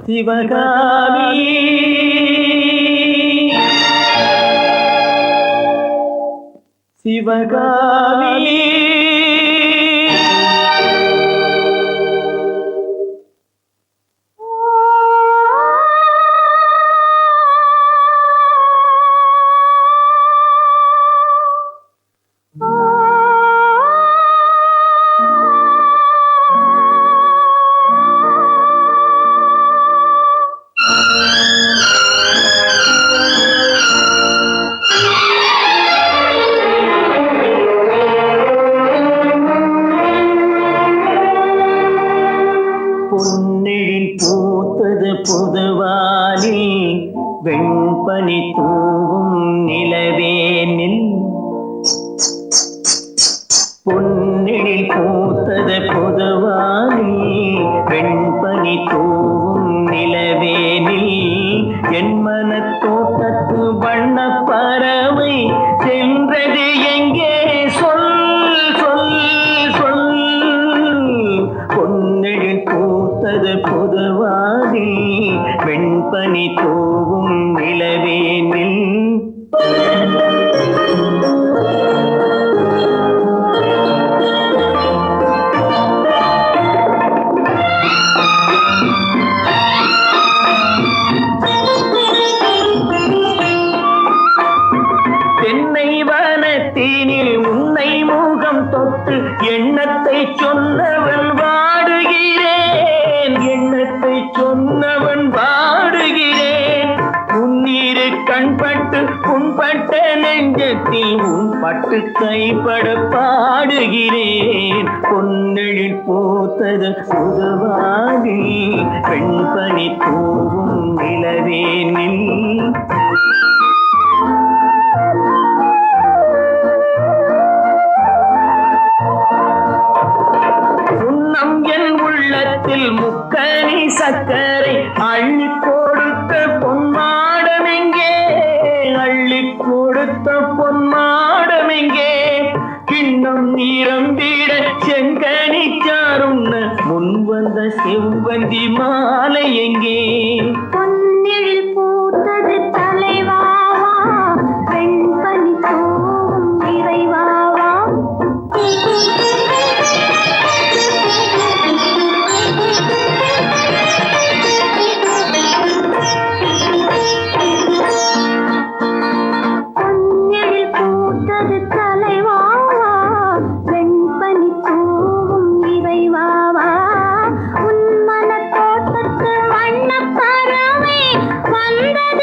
சிவகாமி சிவகாமி பொன்னெழில் பூத்தது புதுவானில் வெண்பனி தூவும் நிலவேனில் பொன்னெழில் பூத்தது புதுவானில் வெண்பனி தூவும் நிலவேனில் என் மனத் தோட்டத்து வண்ண பறவை சென்றது எங்கே சொல் சொல் சொல் பொன்னெழில் பூத்தது புதுவானில் வெண்பனி தூவும் நிலவேனில் தென்னை வனத்தினில் உன்னை முகம் தொட்டு எண்ணத்தை சொன்னவன் வாடுகிறேன் எண்ணத்தை சொன்னவன் வாடுகிறேன் உன்னிரு கண்பட்டு புண்பட்ட நெஞ்சத்தில் உன் பட்டு கைப்பட பாடுகிறேன் பொன்னெழில் பூத்தது புதுவானில் வெண்பனி தூவும் நிலவேனில் முக்கனி சக்கரை அள்ளி கொடுத்த பொன்மாடமெங்கே அள்ளி கொடுத்த பொன்மாடமெங்கே கிண்ணம் நீரம்பிட செங்கனி சாருண்ண முன் வந்த செவ்வந்தி மாலை எங்கே பொன்னெழில் பூத்தது தலைவாவா வெண்பனி தூவும் இறைவாவா வண்ண பறவை வந்தது